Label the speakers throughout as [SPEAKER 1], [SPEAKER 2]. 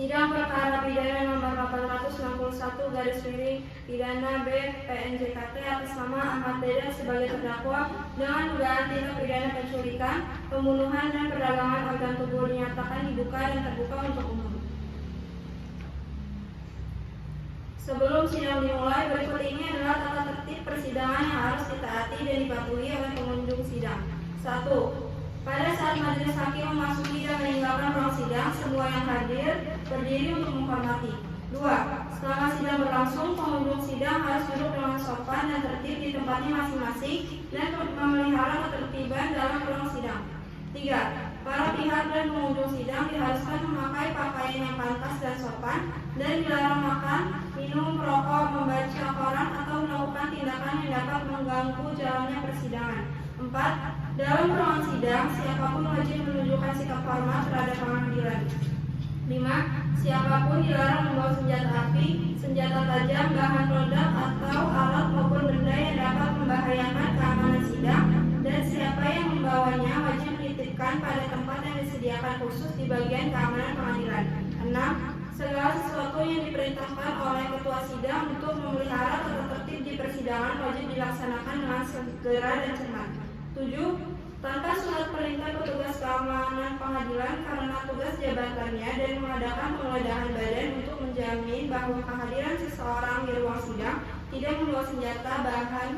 [SPEAKER 1] Sidang perkara pidana nomor 861 garis miring pidana B PNJKT atas nama Ahmad Dedan sebagai terdakwa dengan dugaan tindak pidana penculikan, pembunuhan dan perdagangan organ tubuh dinyatakan dibuka dan terbuka untuk umum. Sebelum sidang dimulai, berikut ini adalah tata tertib persidangan yang harus ditaati dan dipatuhi oleh pengunjung sidang. 1. Pada saat majelis hakim memasuki dan meninggalkan ruang sidang, semua yang hadir berdiri untuk menghormati. 2. Selama sidang berlangsung, pengunjung sidang harus duduk dengan sopan dan tertib di tempatnya masing-masing dan memelihara ketertiban dalam ruang sidang. 3. Para pihak dan pengunjung sidang diharuskan memakai pakaian yang pantas dan sopan dan dilarang makan, minum, merokok, membaca koran atau melakukan tindakan yang dapat mengganggu jalannya persidangan. 4. Dalam ruang sidang, siapapun wajib menunjukkan sikap hormat terhadap pengadilan. 5. Siapapun dilarang membawa senjata api, senjata tajam, bahan peledak atau alat maupun benda yang dapat membahayakan keamanan sidang, dan siapa yang membawanya wajib dititipkan pada tempat yang disediakan khusus di bagian keamanan pengadilan. 6. Segala sesuatu yang diperintahkan oleh ketua sidang untuk memelihara tata tertib di persidangan wajib dilaksanakan dengan segera dan cermat. 7. Tanpa surat perintah petugas keamanan pengadilan karena tugas jabatannya dan mengadakan penggeledahan badan untuk menjamin bahwa kehadiran seseorang di ruang sidang tidak membawa senjata, bahan,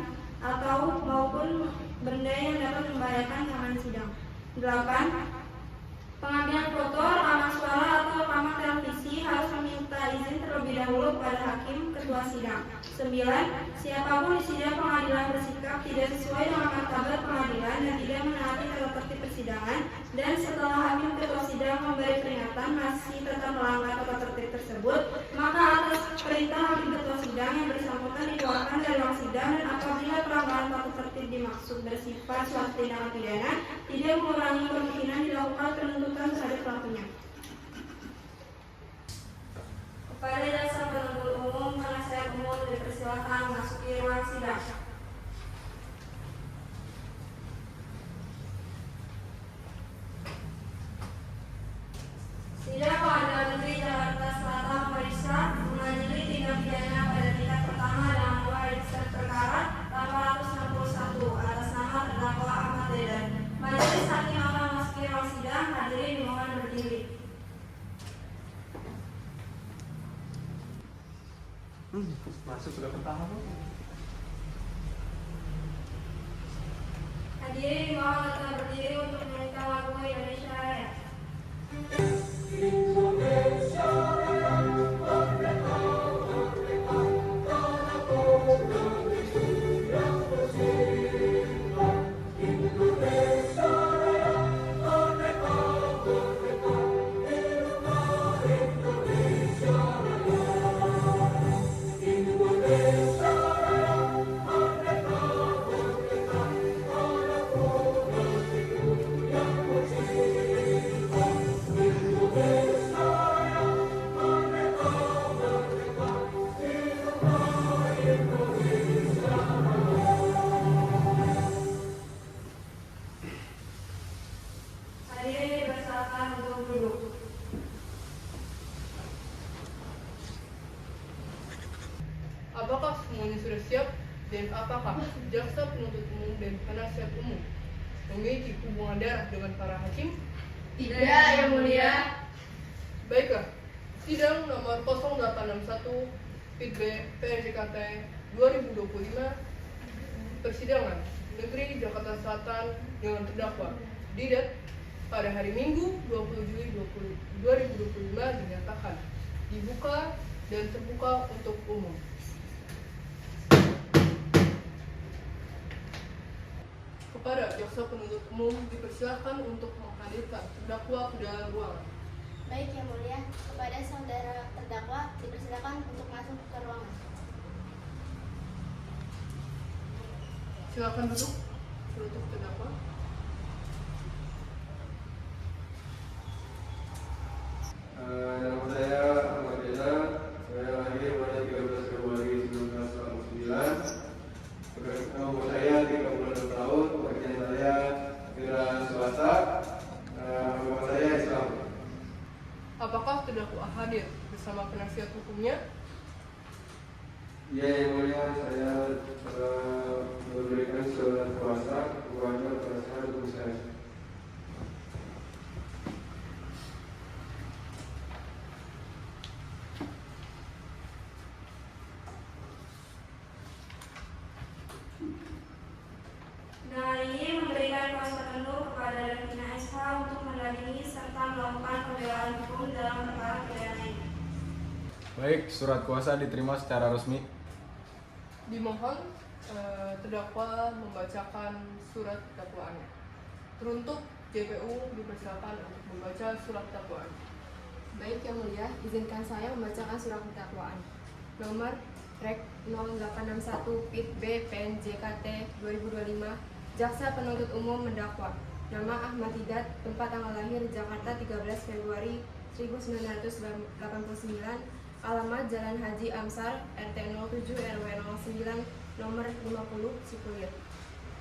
[SPEAKER 1] atau maupun benda yang dapat membahayakan keamanan sidang. 8. Pengambilan foto, rekaman suara, atau rekaman televisi harus meminta izin terlebih dahulu kepada hakim ketua sidang. 9. Siapapun di sidang pengadilan bersikap tidak sesuai dengan martabat pengadilan dan tidak menaati tata tertib persidangan, dan setelah hakim ketua sidang memberi peringatan masih tetap melanggar tata tertib tersebut, maka atas perintah hakim ketua sidang yang bersangkutan dikeluarkan dari ruang sidang, dan apabila pelanggaran tata tertib dimaksud bersifat suatu tindakan pidana, tidak mengurangi kemungkinan dilakukan penuntutan terhadap pelakunya. Kepada jaksa penuntut umum, penasihat umum dipersilakan memasuki ruang sidang. Sidang Pengadilan Negeri Jakarta Selatan memeriksa mengadili tindak pidana pada tingkat pertama dalam buah register perkara 861 atas nama terdakwa Ahmad Dedan. Majelis hakim akan memasuki ruang sidang. Hadirin dimohon berdiri.
[SPEAKER 2] Masuk sudah pertama.
[SPEAKER 1] Hadirin dimohon tetap berdiri untuk menyanyikan lagu Indonesia Raya.
[SPEAKER 3] Indonesia Raya, merdeka, merdeka, tanahku negeri yang tercinta. Indonesia Raya, merdeka, merdeka, hiduplah Indonesia Raya. Indonesia Raya, merdeka, merdeka, tanahku negeri yang tercinta. Indonesia Raya, merdeka, merdeka, hiduplah Indonesia Raya.
[SPEAKER 1] Hadirin dipersilakan untuk duduk.
[SPEAKER 4] Apakah semuanya sudah siap? Dan apakah jaksa penuntut umum dan penasihat umum memiliki hubungan darah dengan para hakim?
[SPEAKER 1] Tidak, Yang Mulia.
[SPEAKER 4] Baiklah, sidang nomor 0861 PIT B PNJKT 2025 persidangan negeri Jakarta Selatan dengan terdakwa Didat pada hari Minggu 20 Juli 2025 dinyatakan dibuka dan terbuka untuk umum. Kepada jaksa penuntut umum dipersilakan untuk menghadirkan terdakwa ke dalam ruangan.
[SPEAKER 5] Baik, Yang Mulia. Kepada saudara terdakwa dipersilakan untuk masuk ke ruangan.
[SPEAKER 4] Silakan duduk untuk terdakwa.
[SPEAKER 2] Nama saya Ahmad Dedan. Saya lahir pada 13 Februari 1949. Umur saya 36 tahun. Pekerjaan saya wira swasta. Agama saya Islam.
[SPEAKER 4] Apakah terdakwa H hadir bersama penasihat hukumnya.
[SPEAKER 2] Ya, yang mulia, saya telah memberikan surat kuasa kepada penasihat hukum saya.
[SPEAKER 1] Dengan ini memberikan kuasa penuh kepada Davina SH untuk mendampingi serta melakukan pembelaan hukum dalam perkara pidana ini.
[SPEAKER 6] Baik, surat kuasa diterima secara resmi.
[SPEAKER 4] Dimohon terdakwa membacakan surat dakwaannya. Teruntuk JPU dipersilakan untuk membaca surat dakwaan.
[SPEAKER 7] Baik Yang Mulia, izinkan saya membacakan surat dakwaan. Nomor Rek 0861 PIT B PNJKT 2025. Jaksa penuntut umum mendakwa. Nama Ahmad Didat, tempat tanggal lahir Jakarta 13 Februari 1989, alamat Jalan Haji Amsar, RT 07 RW 09, nomor 50, Cipulir.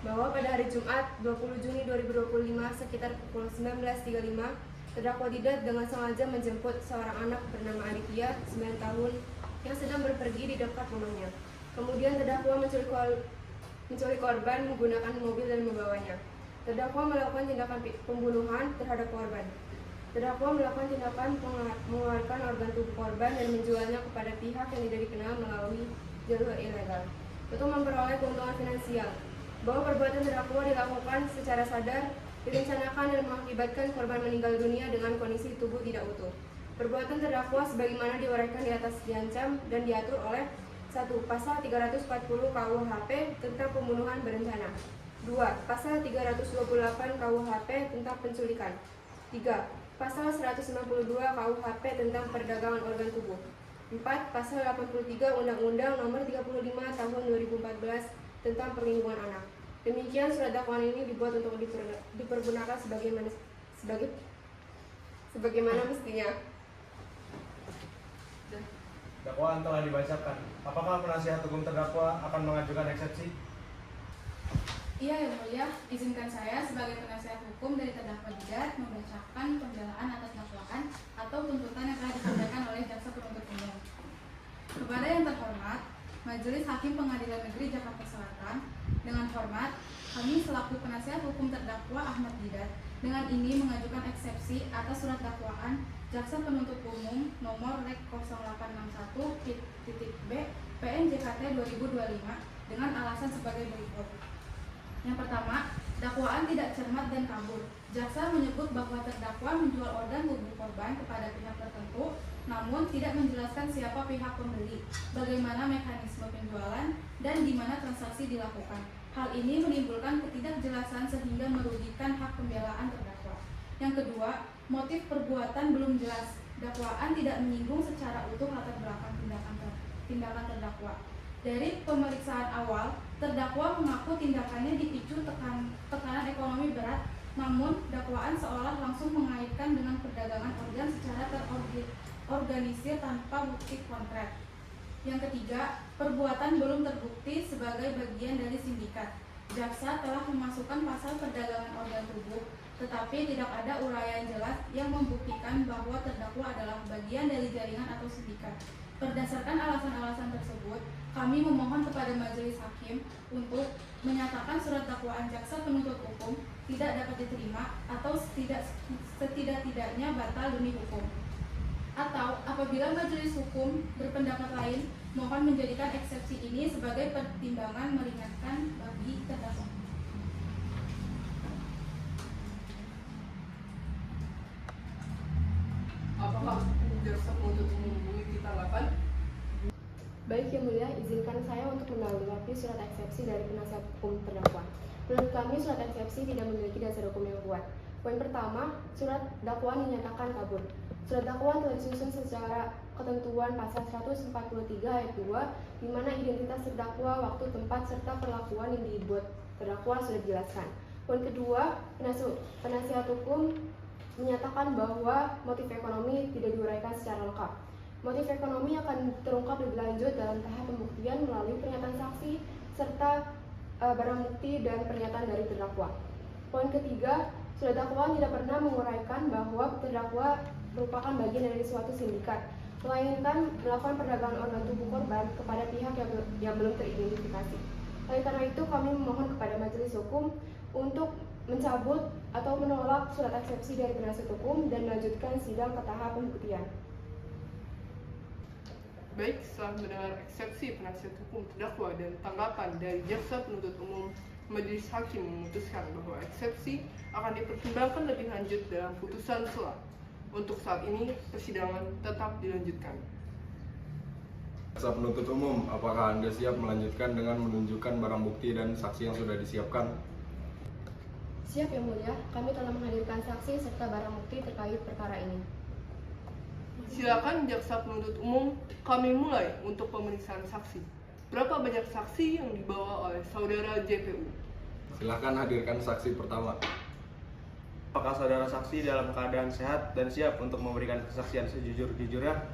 [SPEAKER 7] Bahwa pada hari Jumat 20 Juni 2025 sekitar pukul 19.35, terdakwa Didat dengan sengaja menjemput seorang anak bernama Aditya, 9 tahun, yang sedang berpergi di dekat rumahnya. Kemudian terdakwa menculik korban menggunakan mobil dan membawanya. Terdakwa melakukan tindakan pembunuhan terhadap korban. Terdakwa melakukan tindakan mengeluarkan organ tubuh korban dan menjualnya kepada pihak yang tidak dikenal melalui jalur ilegal untuk memperoleh keuntungan finansial. Bahwa perbuatan terdakwa dilakukan secara sadar, direncanakan dan mengakibatkan korban meninggal dunia dengan kondisi tubuh tidak utuh. Perbuatan terdakwa sebagaimana diuraikan di atas diancam dan diatur oleh 1. Pasal 340 KUHP tentang pembunuhan berencana. 2. Pasal 328 KUHP tentang penculikan. 3. Pasal 192 KUHP tentang perdagangan organ tubuh. 4. Pasal 83 Undang-Undang Nomor 35 Tahun 2014 tentang perlindungan anak. Demikian surat dakwaan ini dibuat untuk dipergunakan sebagaimana mestinya.
[SPEAKER 6] Dakwaan telah dibacakan. Apakah penasihat hukum terdakwa akan mengajukan eksepsi?
[SPEAKER 8] Iya Yang Mulia, izinkan saya sebagai penasihat hukum dari terdakwa Didat membacakan pembelaan atas dakwaan atau tuntutan yang telah disampaikan oleh jaksa penuntut umum. Kepada yang terhormat, Majelis Hakim Pengadilan Negeri Jakarta Selatan, dengan hormat, kami selaku penasihat hukum terdakwa Ahmad Didat dengan ini mengajukan eksepsi atas surat dakwaan jaksa penuntut umum nomor Rek 0861-B PNJKT 2025 dengan alasan sebagai berikut. Yang pertama, dakwaan tidak cermat dan kabur. Jaksa menyebut bahwa terdakwa menjual organ tubuh korban kepada pihak tertentu, namun tidak menjelaskan siapa pihak pembeli, bagaimana mekanisme penjualan, dan di mana transaksi dilakukan. Hal ini menimbulkan ketidakjelasan sehingga merugikan hak pembelaan terdakwa. Yang kedua, motif perbuatan belum jelas. Dakwaan tidak menyinggung secara utuh latar belakang tindakan terdakwa. Dari pemeriksaan awal, terdakwa mengaku tindakannya dipicu tekanan ekonomi berat, namun dakwaan seolah langsung mengaitkan dengan perdagangan organ secara terorganisir tanpa bukti konkret. Yang ketiga, perbuatan belum terbukti sebagai bagian dari sindikat. Jaksa telah memasukkan pasal perdagangan organ tubuh, tetapi tidak ada uraian jelas yang membuktikan bahwa terdakwa adalah bagian dari jaringan atau sindikat. Berdasarkan alasan-alasan tersebut, kami memohon kepada Majelis Hakim untuk menyatakan surat dakwaan jaksa penuntut umum tidak dapat diterima atau setidak-tidaknya batal demi hukum. Atau apabila Majelis Hukum berpendapat lain, mohon menjadikan eksepsi ini sebagai pertimbangan meringankan bagi terdakwa.
[SPEAKER 4] Apakah jaksa penuntut umum memiliki tanggapan?
[SPEAKER 7] Baik Yang Mulia, izinkan saya untuk menanggapi surat eksepsi dari penasihat hukum terdakwa. Menurut kami, surat eksepsi tidak memiliki dasar hukum yang kuat. Poin pertama, surat dakwaan dinyatakan kabur. Surat dakwaan telah disusun secara ketentuan pasal 143 ayat 2, di mana identitas terdakwa, waktu, tempat, serta perlakuan yang dibuat terdakwa sudah dijelaskan. Poin kedua, penasihat hukum menyatakan bahwa motif ekonomi tidak diuraikan secara lengkap. Motif ekonomi akan terungkap lebih lanjut dalam tahap pembuktian melalui pernyataan saksi serta barang bukti dan pernyataan dari terdakwa. Poin ketiga, surat dakwaan tidak pernah menguraikan bahwa terdakwa merupakan bagian dari suatu sindikat, melainkan melakukan perdagangan organ tubuh korban kepada pihak yang belum teridentifikasi. Oleh karena itu, kami memohon kepada majelis hukum untuk mencabut atau menolak surat eksepsi dari penasihat hukum dan melanjutkan sidang ke tahap pembuktian.
[SPEAKER 4] Baik, setelah mendengar eksepsi penasihat hukum terdakwa dan tanggapan dari jaksa penuntut umum, majelis hakim memutuskan bahwa eksepsi akan dipertimbangkan lebih lanjut dalam putusan selah. Untuk saat ini, persidangan tetap dilanjutkan.
[SPEAKER 6] Jaksa penuntut umum, apakah Anda siap melanjutkan dengan menunjukkan barang bukti dan saksi yang sudah disiapkan?
[SPEAKER 7] Siap Yang Mulia, kami telah menghadirkan saksi serta barang bukti terkait perkara ini.
[SPEAKER 4] Silakan jaksa penuntut umum, kami mulai untuk pemeriksaan saksi. Berapa banyak saksi yang dibawa oleh saudara JPU?
[SPEAKER 6] Silakan hadirkan saksi pertama.
[SPEAKER 9] Apakah saudara saksi dalam keadaan sehat dan siap untuk memberikan kesaksian sejujur-jujurnya?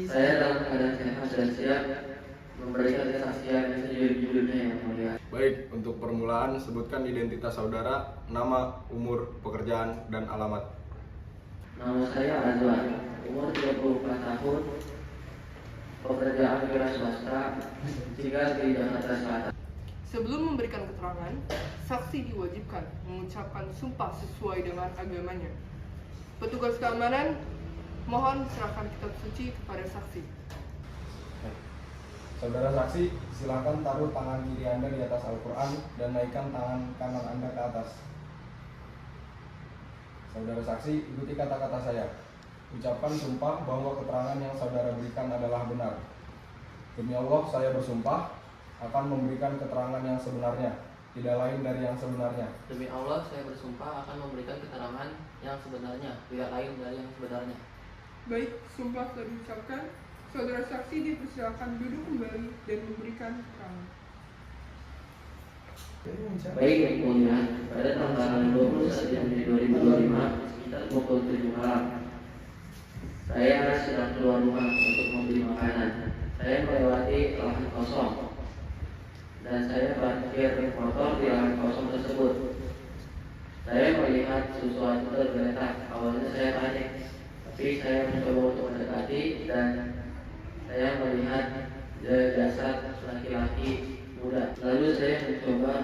[SPEAKER 10] Saya dalam keadaan sehat dan siap memberikan kesaksian yang sejujur-jujurnya, Yang Mulia.
[SPEAKER 6] Baik, untuk permulaan sebutkan identitas saudara, nama, umur, pekerjaan, dan alamat.
[SPEAKER 10] Nama saya Azwan, umur 34 tahun, pekerjaan wira swasta, tinggal di Jakarta Selatan.
[SPEAKER 4] Sebelum memberikan keterangan, saksi diwajibkan mengucapkan sumpah sesuai dengan agamanya. Petugas keamanan, mohon serahkan kitab suci kepada saksi.
[SPEAKER 6] Saudara saksi, silakan taruh tangan kiri Anda di atas Al-Quran dan naikkan tangan kanan Anda ke atas. Saudara saksi, ikuti kata-kata saya. Ucapkan sumpah bahwa keterangan yang saudara berikan adalah benar. Demi Allah, saya bersumpah akan memberikan keterangan yang sebenarnya, tidak lain dari yang sebenarnya.
[SPEAKER 10] Demi Allah, saya bersumpah akan memberikan keterangan yang sebenarnya, tidak lain dari yang sebenarnya.
[SPEAKER 4] Baik, sumpah telah diucapkan. Saudara saksi dipersilakan duduk kembali dan memberikan keterangan.
[SPEAKER 10] Baik, Yang Mulia, pada tanggal 21 Juni 2025, sekitar pukul 7 malam, saya sedang keluar rumah untuk membeli makanan. Saya melewati lahan kosong dan saya parkir motor di lahan kosong tersebut. Saya melihat sesuatu tergeletak. Awalnya saya panik, tapi saya mencoba untuk mendekati dan saya melihat jasad laki-laki muda. Lalu saya mencoba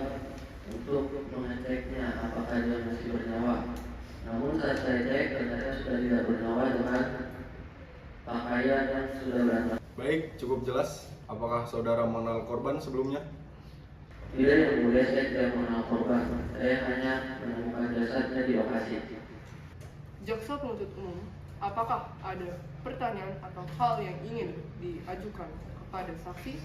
[SPEAKER 10] untuk mengeceknya apakah dia masih bernyawa. Namun saat saya cek ternyata sudah tidak bernyawa dengan pakaian yang sudah berantakan.
[SPEAKER 6] Baik, cukup jelas. Apakah saudara mengenal korban sebelumnya?
[SPEAKER 10] Tidak, Yang Mulia, saya tidak mengenal korban. Saya hanya menemukan jasadnya di lokasi.
[SPEAKER 4] Jaksa penuntut umum, apakah ada pertanyaan atau hal yang ingin diajukan kepada saksi?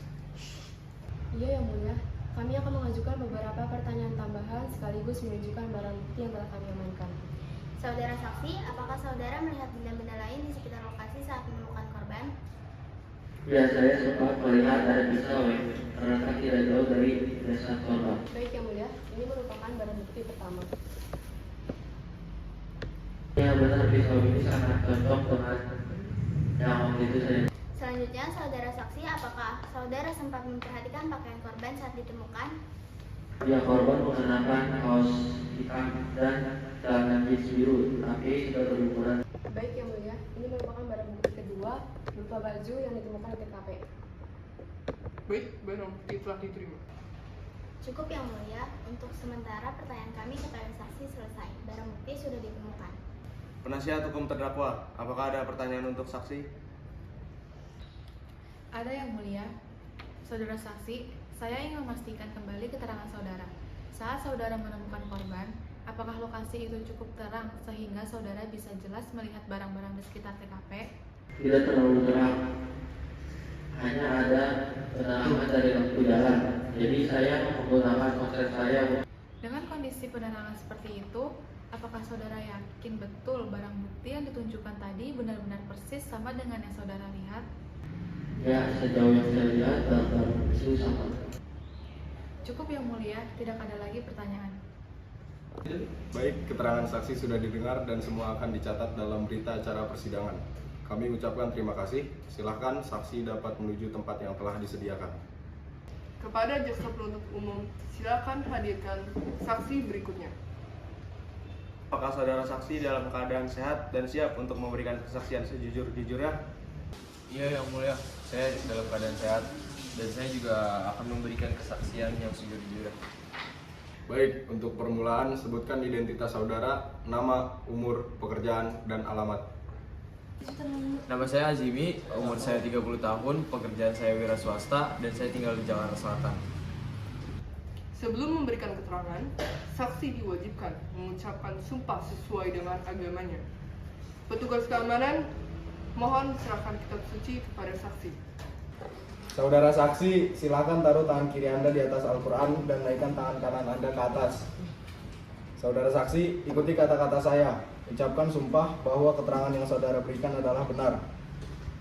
[SPEAKER 7] Iya Yang Mulia, kami akan mengajukan beberapa pertanyaan tambahan sekaligus menunjukkan barang bukti yang telah kami amankan.
[SPEAKER 5] Saudara saksi, apakah saudara melihat benda-benda lain di sekitar lokasi saat menemukan korban?
[SPEAKER 10] Ya, saya sempat melihat ada pisau yang terletak tidak jauh dari jasad korban.
[SPEAKER 7] Baik Yang Mulia, ini merupakan barang bukti pertama.
[SPEAKER 10] Ya benar, pisau ini sangat cocok dengan yang waktu itu saya.
[SPEAKER 5] Selanjutnya, saudara saksi, apakah saudara sempat memperhatikan pakaian korban saat ditemukan?
[SPEAKER 10] Ya, korban mengenakan kaos hitam dan celana jeans biru, tapi sudah berukuran.
[SPEAKER 7] Baik Yang Mulia, ini merupakan barang bukti kedua berupa baju yang ditemukan di TKP.
[SPEAKER 4] Baik, barang bukti telah diterima.
[SPEAKER 5] Cukup Yang Mulia, untuk sementara pertanyaan kami kepada saksi selesai. Barang bukti sudah ditemukan.
[SPEAKER 9] Penasihat hukum terdakwa, apakah ada pertanyaan untuk saksi?
[SPEAKER 8] Ada Yang Mulia. Saudara saksi, saya ingin memastikan kembali keterangan saudara. Saat saudara menemukan korban, apakah lokasi itu cukup terang sehingga saudara bisa jelas melihat barang-barang di sekitar TKP?
[SPEAKER 10] Tidak terlalu terang, hanya ada penerangan dari lampu jalan. Jadi saya menggunakan konsep saya.
[SPEAKER 8] Dengan kondisi penerangan seperti itu, apakah saudara yakin betul barang bukti yang ditunjukkan tadi benar-benar persis sama dengan yang saudara lihat?
[SPEAKER 10] Ya, sejauh yang saya lihat barang itu sama.
[SPEAKER 8] Cukup Yang Mulia, tidak ada lagi pertanyaan.
[SPEAKER 6] Baik, keterangan saksi sudah didengar dan semua akan dicatat dalam berita acara persidangan. Kami ucapkan terima kasih. Silahkan saksi dapat menuju tempat yang telah disediakan.
[SPEAKER 4] Kepada jaksa penuntut umum, silakan hadirkan saksi berikutnya.
[SPEAKER 9] Apakah saudara saksi dalam keadaan sehat dan siap untuk memberikan kesaksian sejujur-jujurnya?
[SPEAKER 11] Iya, Yang Mulia, saya dalam keadaan sehat dan saya juga akan memberikan kesaksian yang sejujur-jujurnya.
[SPEAKER 6] Baik, untuk permulaan sebutkan identitas saudara, nama, umur, pekerjaan, dan alamat.
[SPEAKER 11] Nama saya Azimi, umur saya 30 tahun, pekerjaan saya wira swasta, dan saya tinggal di Jakarta Selatan.
[SPEAKER 4] Sebelum memberikan keterangan, saksi diwajibkan mengucapkan sumpah sesuai dengan agamanya. Petugas keamanan, mohon serahkan kitab suci kepada saksi.
[SPEAKER 6] Saudara saksi, silakan taruh tangan kiri Anda di atas Al-Quran dan naikkan tangan kanan Anda ke atas. Saudara saksi, ikuti kata-kata saya. Ucapkan sumpah bahwa keterangan yang saudara berikan adalah benar.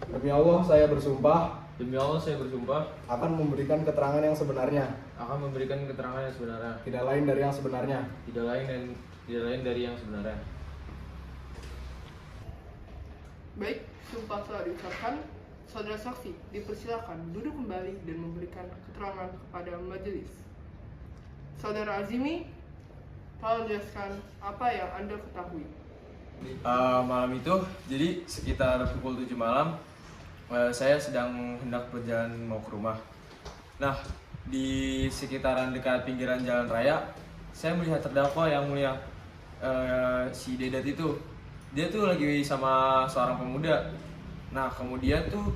[SPEAKER 6] Demi Allah, saya bersumpah
[SPEAKER 11] Demi Allah, saya bersumpah
[SPEAKER 6] akan memberikan keterangan yang sebenarnya,
[SPEAKER 11] akan memberikan keterangan yang sebenarnya,
[SPEAKER 6] tidak lain dari yang sebenarnya.
[SPEAKER 11] tidak lain dari yang sebenarnya.
[SPEAKER 4] Baik, sumpah telah diucapkan. Saudara saksi dipersilakan duduk kembali dan memberikan keterangan kepada majelis. Saudara Azimi, tolong jelaskan apa yang Anda ketahui.
[SPEAKER 11] Malam itu, jadi sekitar pukul 7 malam, saya sedang hendak berjalan mau ke rumah. Nah, di sekitaran dekat pinggiran jalan raya, saya melihat terdakwa Yang Mulia, si Dedat itu. Dia tuh lagi sama seorang pemuda. Nah, kemudian tuh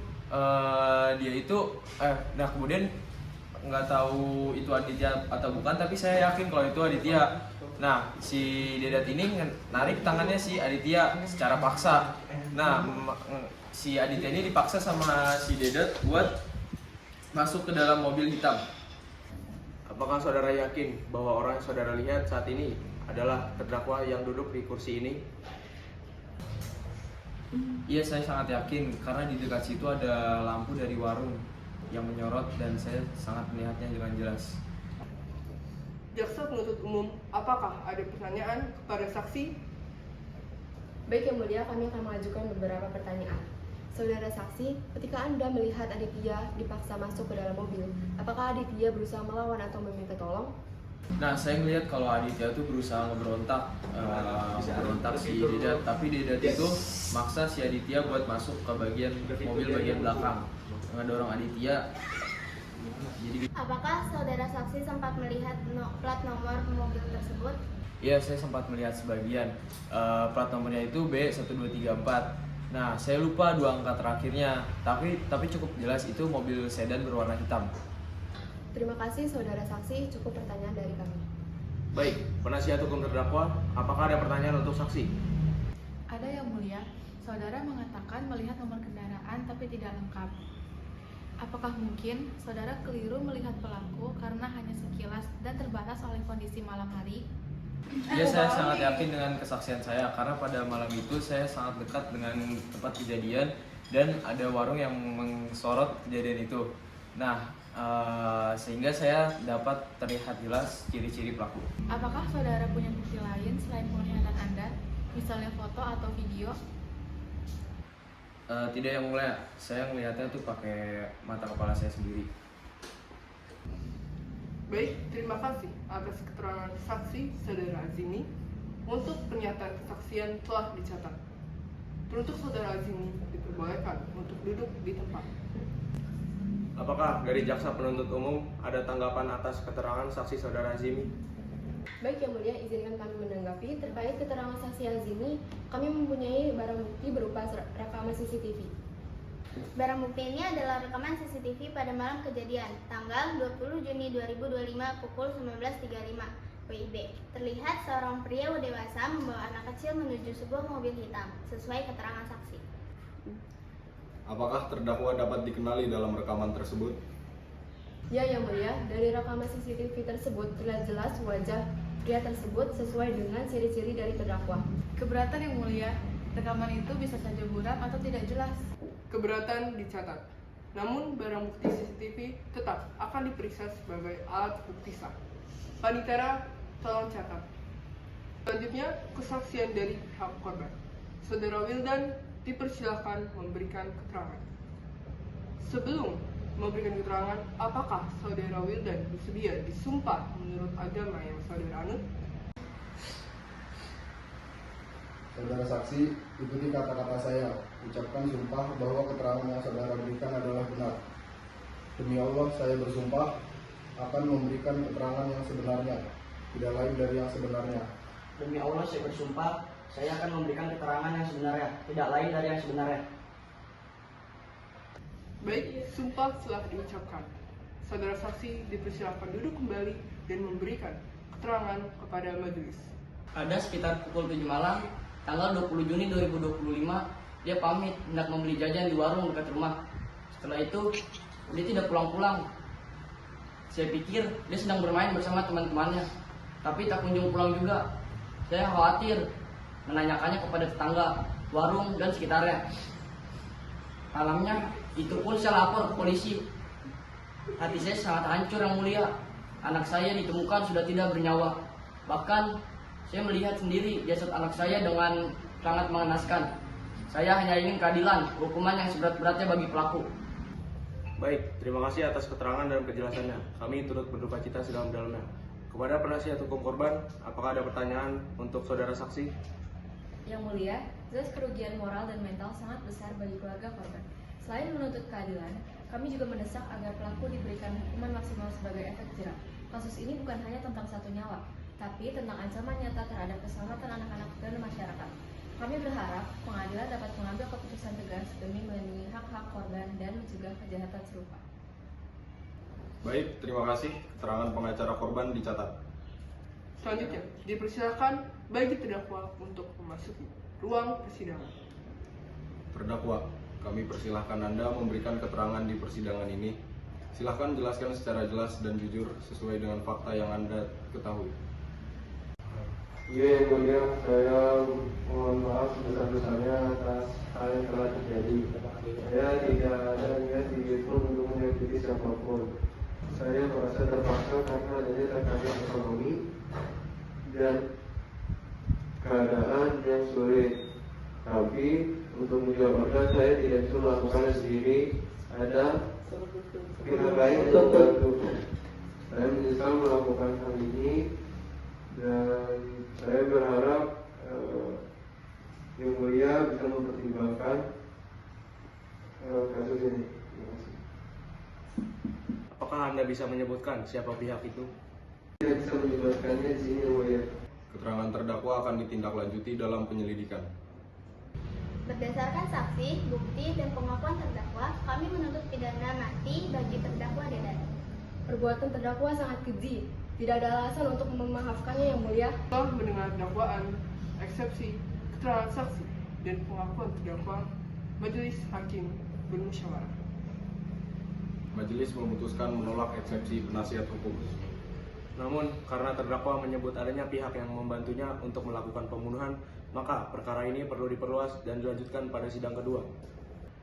[SPEAKER 11] kemudian nggak tahu itu Aditya atau bukan, tapi saya yakin kalau itu Aditya. Nah, si Dedat ini narik tangannya si Aditya secara paksa. Nah, si Aditya ini dipaksa sama si Dedat buat masuk ke dalam mobil hitam.
[SPEAKER 9] Apakah saudara yakin bahwa orang yang saudara lihat saat ini adalah terdakwa yang duduk di kursi ini?
[SPEAKER 11] Iya, saya sangat yakin karena di dekat situ ada lampu dari warung yang menyorot dan saya sangat melihatnya dengan jelas.
[SPEAKER 4] Jaksa penuntut umum, apakah ada pertanyaan kepada saksi?
[SPEAKER 7] Baik Yang Mulia, kami akan mengajukan beberapa pertanyaan. Saudara saksi, ketika Anda melihat Aditya dipaksa masuk ke dalam mobil, apakah Aditya berusaha melawan atau meminta tolong?
[SPEAKER 11] Nah, saya melihat kalau Aditya tuh berusaha ngeberontak si Dedat, tapi Dedat itu maksa si Aditya buat masuk ke bagian mobil bagian belakang, ngedorong Aditya.
[SPEAKER 5] Apakah saudara saksi sempat melihat plat nomor mobil tersebut?
[SPEAKER 11] Iya, saya sempat melihat sebagian. Plat nomornya itu B1234. Nah, saya lupa 2 angka terakhirnya, tapi cukup jelas itu mobil sedan berwarna hitam.
[SPEAKER 7] Terima kasih saudara saksi, cukup pertanyaan dari kami.
[SPEAKER 9] Baik, penasihat hukum terdakwa, apakah ada pertanyaan untuk saksi?
[SPEAKER 8] Ada Yang Mulia, saudara mengatakan melihat nomor kendaraan tapi tidak lengkap. Apakah mungkin saudara keliru melihat pelaku karena hanya sekilas dan terbatas oleh kondisi malam hari?
[SPEAKER 11] Iya, saya sangat yakin dengan kesaksian saya karena pada malam itu saya sangat dekat dengan tempat kejadian dan ada warung yang mensorot kejadian itu. Nah, sehingga saya dapat terlihat jelas ciri-ciri pelaku.
[SPEAKER 8] Apakah saudara punya bukti lain selain penglihatan Anda, misalnya foto atau video?
[SPEAKER 11] Tidak Yang Mulia, saya melihatnya tuh pakai mata kepala saya sendiri.
[SPEAKER 4] Baik, terima kasih atas keterangan saksi saudara Azimi. Untuk pernyataan kesaksian telah dicatat. Penuntut saudara Azimi diperbolehkan untuk duduk di tempat.
[SPEAKER 9] Apakah dari jaksa penuntut umum ada tanggapan atas keterangan saksi saudara Azimi?
[SPEAKER 7] Baik Yang Mulia, izinkan kami menanggapi terkait keterangan saksi Azimi. Kami mempunyai barang bukti berupa rekaman CCTV.
[SPEAKER 5] Barang bukti ini adalah rekaman CCTV pada malam kejadian, tanggal 20 Juni 2025 pukul 19.35 WIB. Terlihat seorang pria dewasa membawa anak kecil menuju sebuah mobil hitam, sesuai keterangan saksi.
[SPEAKER 6] Apakah terdakwa dapat dikenali dalam rekaman tersebut?
[SPEAKER 7] Ya Yang Mulia, dari rekaman CCTV tersebut terlihat jelas wajah pria tersebut sesuai dengan ciri-ciri dari terdakwa.
[SPEAKER 8] Keberatan Yang Mulia, rekaman itu bisa saja buram atau tidak jelas.
[SPEAKER 4] Keberatan dicatat. Namun barang bukti CCTV tetap akan diperiksa sebagai alat bukti sah. Panitera, tolong catat. Selanjutnya, kesaksian dari pihak korban. Saudara Wildan dipersilakan memberikan keterangan. Sebelum memberikan keterangan, apakah saudara Wildan bersedia disumpah menurut agama yang saudara anut?
[SPEAKER 6] Saudara saksi, ikuti kata-kata saya. Ucapkan sumpah bahwa keterangan yang saudara berikan adalah benar. Demi Allah, saya bersumpah akan memberikan keterangan yang sebenarnya, tidak lain dari yang sebenarnya.
[SPEAKER 12] Demi Allah, saya bersumpah, saya akan memberikan keterangan yang sebenarnya, tidak lain dari yang sebenarnya.
[SPEAKER 4] Baik, sumpah telah diucapkan. Saudara saksi dipersilakan duduk kembali dan memberikan keterangan kepada majelis.
[SPEAKER 12] Pada sekitar pukul 7 malam, tanggal 20 Juni 2025, dia pamit hendak membeli jajan di warung dekat rumah. Setelah itu, dia tidak pulang-pulang. Saya pikir dia sedang bermain bersama teman-temannya, tapi tak kunjung pulang juga. Saya khawatir menanyakannya kepada tetangga, warung, dan sekitarnya. Malamnya, itu pun saya lapor ke polisi. Hati saya sangat hancur yang mulia. Anak saya ditemukan sudah tidak bernyawa. Bahkan, saya melihat sendiri jasad anak saya dengan sangat mengenaskan. Saya hanya ingin keadilan, hukuman yang seberat-beratnya bagi pelaku.
[SPEAKER 9] Baik, terima kasih atas keterangan dan penjelasannya. Kami turut berduka cita sedalam-dalamnya. Kepada penasihat hukum korban, apakah ada pertanyaan untuk saudara saksi?
[SPEAKER 13] Yang mulia, jelas kerugian moral dan mental sangat besar bagi keluarga korban. Selain menuntut keadilan, kami juga mendesak agar pelaku diberikan hukuman maksimal sebagai efek jerah. Kasus ini bukan hanya tentang satu nyawa, tapi tentang ancaman nyata terhadap keselamatan anak-anak dan masyarakat. Kami berharap pengadilan dapat mengambil keputusan tegas demi melindungi hak-hak korban dan mencegah kejahatan serupa.
[SPEAKER 11] Baik, terima kasih. Keterangan pengacara korban dicatat.
[SPEAKER 4] Selanjutnya, dipersilakan bagi terdakwa untuk memasuki ruang persidangan.
[SPEAKER 6] Terdakwa, kami persilahkan Anda memberikan keterangan di persidangan ini. Silahkan jelaskan secara jelas dan jujur sesuai dengan fakta yang Anda ketahui.
[SPEAKER 2] Iya, yang mulia, saya mohon maaf sebesar-besarnya atas hal yang telah terjadi. Saya tidak ada niat sedikitpun untuk menyakiti siapapun. Saya merasa terpaksa karena adanya tekanan ekonomi dan keadaan yang sulit. Tapi untuk menjual organ saya tidak bisa melakukannya sendiri. Ada pihak lain yang membantu. Saya menyesal melakukan hal ini dan saya berharap Yang Mulia bisa mempertimbangkan kasus ini. Terima kasih.
[SPEAKER 9] Apakah Anda bisa menyebutkan siapa pihak itu?
[SPEAKER 2] Tidak bisa menyebutkannya di sini, Yang Mulia.
[SPEAKER 6] Keterangan terdakwa akan ditindaklanjuti dalam penyelidikan.
[SPEAKER 5] Berdasarkan saksi, bukti, dan pengakuan terdakwa, kami menuntut pidana mati bagi terdakwa Dedan.
[SPEAKER 7] Perbuatan terdakwa sangat keji. Tidak ada alasan untuk memaafkannya, Yang Mulia.
[SPEAKER 4] Setelah mendengar dakwaan, eksepsi, keterangan saksi, dan pengakuan terdakwa, majelis hakim bermusyawarah.
[SPEAKER 6] Majelis memutuskan menolak eksepsi penasihat hukum.
[SPEAKER 9] Namun, karena terdakwa menyebut adanya pihak yang membantunya untuk melakukan pembunuhan, maka perkara ini perlu diperluas dan dilanjutkan pada sidang kedua.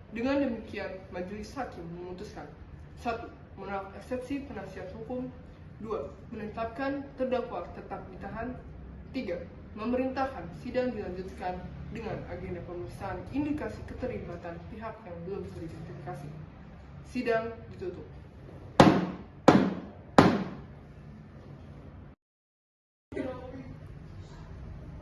[SPEAKER 4] Dengan demikian, majelis hakim memutuskan 1. Menolak eksepsi penasihat hukum. 2. Menetapkan terdakwa tetap ditahan. 3. Memerintahkan sidang dilanjutkan dengan agenda pemeriksaan indikasi keterlibatan pihak yang belum teridentifikasi. Sidang ditutup.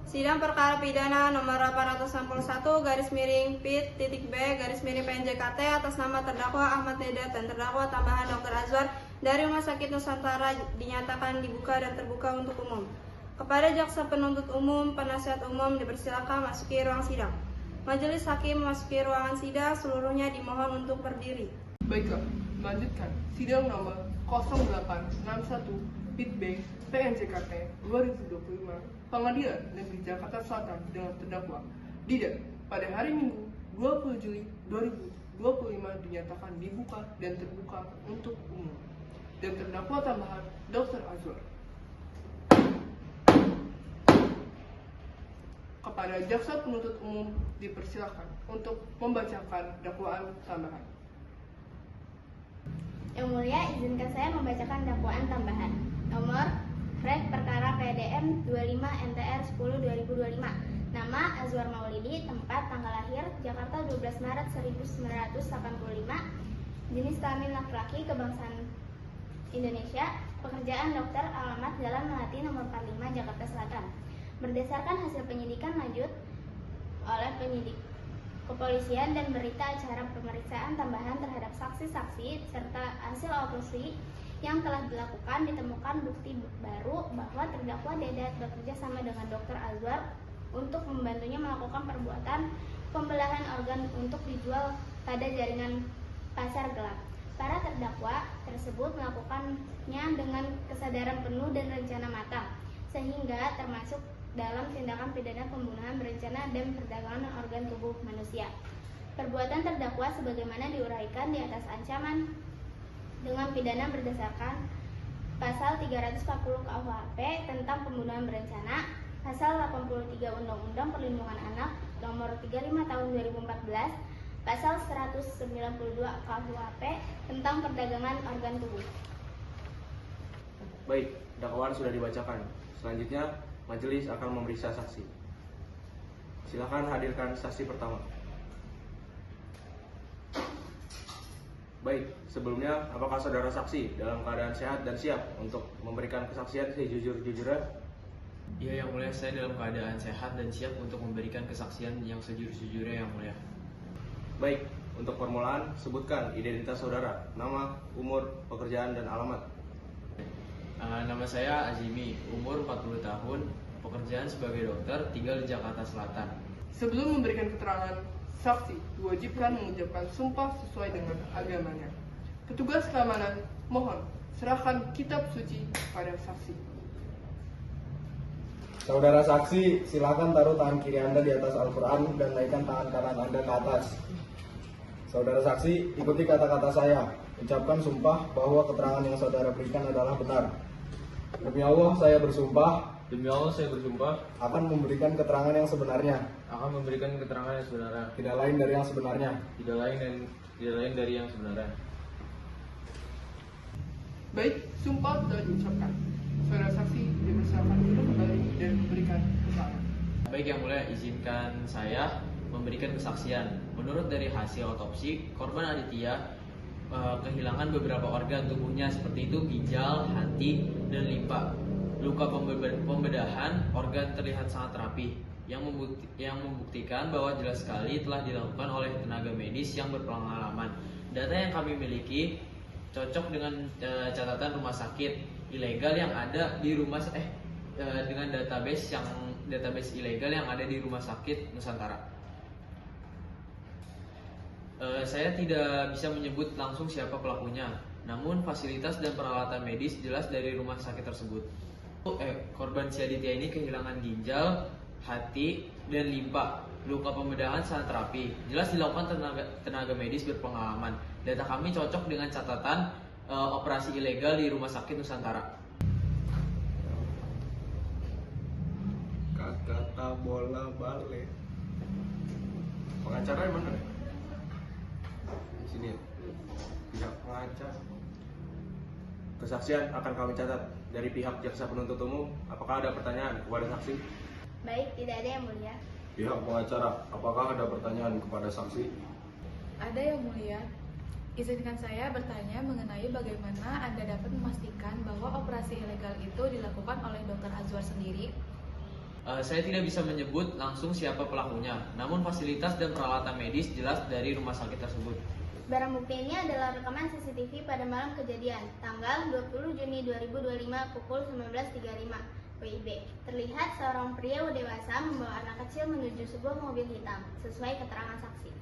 [SPEAKER 1] Sidang perkara pidana nomor 861/PIT.B/PNJKT atas nama terdakwa Ahmad Dedan dan terdakwa tambahan Dr. Azwar dari Rumah Sakit Nusantara dinyatakan dibuka dan terbuka untuk umum. Kepada jaksa penuntut umum, penasihat umum dipersilakan masuki ruang sidang. Majelis hakim memasuki ruangan sidang, seluruhnya dimohon untuk berdiri.
[SPEAKER 4] Baiklah, melanjutkan sidang nomor 0861 PIT.B PNJKT 2025 Pengadilan Negeri Jakarta Selatan dengan terdakwa Didan pada hari Minggu 20 Juli 2025 dinyatakan dibuka dan terbuka untuk umum, dan terdakwa tambahan Dr. Azwar. Kepada jaksa penuntut umum dipersilakan untuk membacakan dakwaan tambahan.
[SPEAKER 5] Yang Mulia, izinkan saya membacakan dakwaan tambahan. Nomor Rek Perkara PDM 25 MTR 10/2025. Nama Azwar Maulidi, tempat tanggal lahir Jakarta 12 Maret 1985. Jenis kelamin laki-laki, kebangsaan Indonesia. Pekerjaan dokter, alamat Jalan Melati nomor 45 Jakarta Selatan. Berdasarkan hasil penyidikan lanjut, oleh penyidik kepolisian dan berita acara pemeriksaan tambahan terhadap saksi-saksi serta hasil otopsi yang telah dilakukan, ditemukan bukti baru bahwa terdakwa Dedat bekerja sama dengan Dr. Azwar untuk membantunya melakukan perbuatan pembelahan organ untuk dijual pada jaringan pasar gelap. Para terdakwa tersebut melakukannya dengan kesadaran penuh dan rencana matang, sehingga termasuk dalam tindakan pidana pembunuhan berencana dan perdagangan organ tubuh manusia. Perbuatan terdakwa sebagaimana diuraikan di atas ancaman dengan pidana berdasarkan pasal 340 KUHP tentang pembunuhan berencana, pasal 83 Undang-Undang Perlindungan Anak nomor 35 tahun 2014, pasal 192 KUHP tentang perdagangan organ tubuh.
[SPEAKER 9] Baik, dakwaan sudah dibacakan. Selanjutnya, majelis akan memeriksa saksi. Silakan hadirkan saksi pertama. Baik, sebelumnya apakah saudara saksi dalam keadaan sehat dan siap untuk memberikan kesaksian sejujur-jujurnya?
[SPEAKER 11] Iya, Yang Mulia, saya dalam keadaan sehat dan siap untuk memberikan kesaksian yang sejujur-jujurnya, Yang Mulia.
[SPEAKER 9] Baik, untuk permulaan sebutkan identitas saudara, nama, umur, pekerjaan, dan alamat.
[SPEAKER 11] Nama saya Azimi, umur 40 tahun, pekerjaan sebagai dokter, tinggal di Jakarta Selatan.
[SPEAKER 4] Sebelum memberikan keterangan, saksi diwajibkan mengucapkan sumpah sesuai dengan agamanya. Petugas keamanan, mohon serahkan kitab suci pada saksi.
[SPEAKER 6] Saudara saksi, silakan taruh tangan kiri Anda di atas Al-Quran dan naikkan tangan kanan Anda ke atas. Saudara saksi, ikuti kata-kata saya. Ucapkan sumpah bahwa keterangan yang saudara berikan adalah benar. Demi Allah, saya bersumpah.
[SPEAKER 11] Demi Allah, saya bersumpah
[SPEAKER 6] Akan memberikan keterangan yang sebenarnya.
[SPEAKER 11] akan memberikan keterangan yang sebenarnya,
[SPEAKER 6] Tidak lain dari yang sebenarnya.
[SPEAKER 11] tidak lain dari yang sebenarnya.
[SPEAKER 4] Baik, sumpah telah diucapkan. Saudara saksi dipersilakan untuk kembali dan memberikan keterangan.
[SPEAKER 11] Baik, Yang Mulia, izinkan saya memberikan kesaksian. Menurut dari hasil otopsi, korban Aditya kehilangan beberapa organ tubuhnya seperti itu ginjal, hati, dan limpa. Luka pembedahan organ terlihat sangat rapi yang membuktikan bahwa jelas sekali telah dilakukan oleh tenaga medis yang berpengalaman. Data yang kami miliki cocok dengan catatan rumah sakit ilegal yang ada di dengan database ilegal yang ada di Rumah Sakit Nusantara. Saya tidak bisa menyebut langsung siapa pelakunya, namun fasilitas dan peralatan medis jelas dari rumah sakit tersebut. Korban si Aditya ini kehilangan ginjal, hati, dan limpa. Luka pembedahan sangat rapi, jelas dilakukan tenaga medis berpengalaman. Data kami cocok dengan catatan operasi ilegal di Rumah Sakit Nusantara.
[SPEAKER 2] Kata bola balik.
[SPEAKER 9] Pengacara yang mana? Di sini ya? Pihak pengacara. Kesaksian akan kami catat. Dari pihak jaksa penuntut umum, apakah ada pertanyaan kepada saksi?
[SPEAKER 5] Baik, tidak ada, Yang Mulia.
[SPEAKER 6] Pihak pengacara, apakah ada pertanyaan kepada saksi?
[SPEAKER 8] Ada, Yang Mulia. Izinkan saya bertanya mengenai bagaimana Anda dapat memastikan bahwa operasi ilegal itu dilakukan oleh Dr. Azwar sendiri.
[SPEAKER 11] Saya tidak bisa menyebut langsung siapa pelakunya, namun fasilitas dan peralatan medis jelas dari rumah sakit tersebut.
[SPEAKER 5] Barang bukti ini adalah rekaman CCTV pada malam kejadian, tanggal 20 Juni 2025 pukul 19.35 WIB. Terlihat seorang pria dewasa membawa anak kecil menuju sebuah mobil hitam, sesuai keterangan saksi.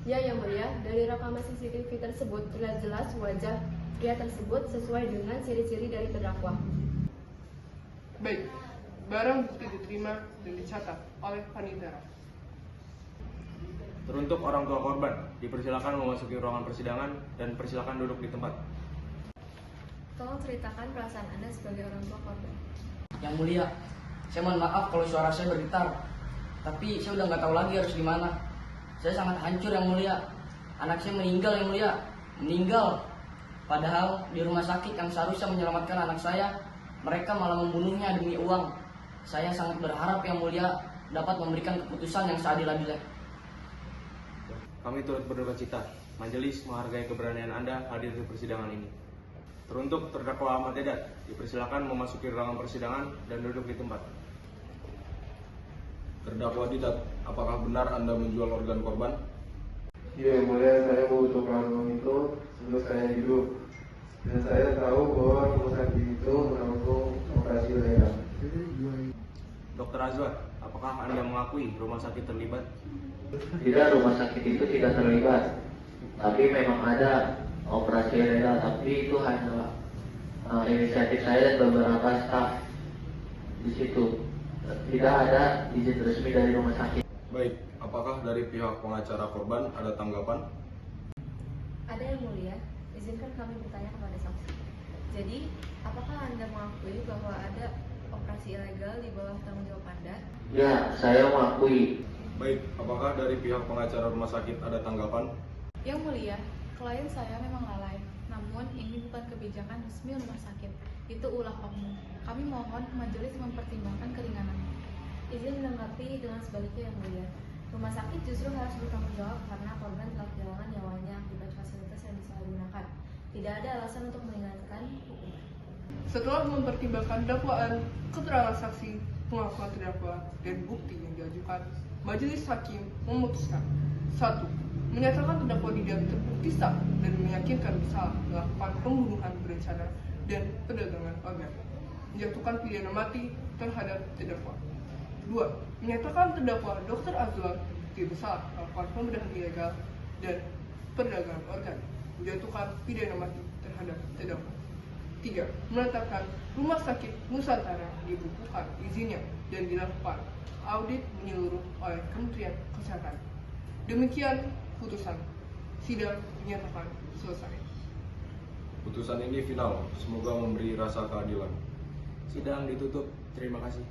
[SPEAKER 13] Ya, Yang Mulia, dari rekaman CCTV tersebut terlihat jelas wajah pria tersebut sesuai dengan ciri-ciri dari terdakwa.
[SPEAKER 4] Baik, barang bukti diterima dan dicatat oleh Panitera.
[SPEAKER 9] Teruntuk orang tua korban, dipersilakan memasuki ruangan persidangan dan persilakan duduk di tempat.
[SPEAKER 13] Tolong ceritakan perasaan Anda sebagai orang tua korban.
[SPEAKER 12] Yang Mulia, Saya mohon maaf kalau suara saya bergetar, tapi saya udah nggak tahu lagi harus gimana. Saya sangat hancur yang mulia. Anak saya meninggal yang mulia, meninggal. Padahal di rumah sakit yang seharusnya menyelamatkan anak saya, mereka malah membunuhnya demi uang. Saya sangat berharap yang mulia dapat memberikan keputusan yang seadil-adilnya.
[SPEAKER 9] Kami turut berduka cita. Majelis menghargai keberanian Anda hadir di persidangan ini. Teruntuk terdakwa Ahmad Dedat, dipersilakan memasuki ruangan persidangan dan duduk di tempat.
[SPEAKER 6] Terdakwa Didat, apakah benar Anda menjual organ korban?
[SPEAKER 2] Iya, yang mulia, saya membutuhkan uang itu sebelum saya hidup. Dan saya tahu bahwa rumah sakit itu menampung operasi legal.
[SPEAKER 9] Dr. Azwar, apakah Anda mengakui rumah sakit terlibat?
[SPEAKER 10] Tidak, rumah sakit itu tidak terlibat. Tapi memang ada operasi ilegal, tapi itu hanya inisiatif saya dan beberapa staf di situ. Tidak ada izin resmi dari rumah sakit.
[SPEAKER 6] Baik, apakah dari pihak pengacara korban ada tanggapan?
[SPEAKER 13] Ada yang mulia, izinkan kami bertanya kepada saksi. Jadi, apakah Anda mengakui bahwa ada operasi ilegal di bawah tanggung jawab Anda?
[SPEAKER 10] Ya, saya mengakui.
[SPEAKER 6] Baik, apakah dari pihak pengacara rumah sakit ada tanggapan?
[SPEAKER 8] Yang mulia, klien saya memang lalai, namun ini bukan kebijakan resmi rumah sakit. Itu ulah oknum. Kami mohon majelis mempertimbangkan keringanannya.
[SPEAKER 13] Izin menanggapi dengan sebaliknya yang mulia. Rumah sakit justru harus bertanggung jawab karena korban telah kehilangan nyawanya akibat fasilitas yang disalahgunakan. Tidak ada alasan untuk meringankan hukuman.
[SPEAKER 4] Setelah mempertimbangkan dakwaan, keterangan saksi, pengakuan terdakwa, dan bukti yang diajukan, majelis hakim memutuskan 1. Menyatakan terdakwa Didat terbukti sah dan meyakinkan bersalah melakukan pembunuhan berencana dan perdagangan organ. Menjatuhkan pidana mati terhadap terdakwa. 2. Menyatakan terdakwa Dr. Azwar terbukti bersalah melakukan pembunuhan ilegal dan perdagangan organ. Menjatuhkan pidana mati terhadap terdakwa. 3. Menetapkan Rumah Sakit Nusantara dibukukan izinnya dan dilakukan audit menyeluruh oleh Kementerian Kesehatan. Demikian putusan. Sidang dinyatakan selesai.
[SPEAKER 6] Putusan ini final, semoga memberi rasa keadilan.
[SPEAKER 9] Sidang ditutup. Terima kasih.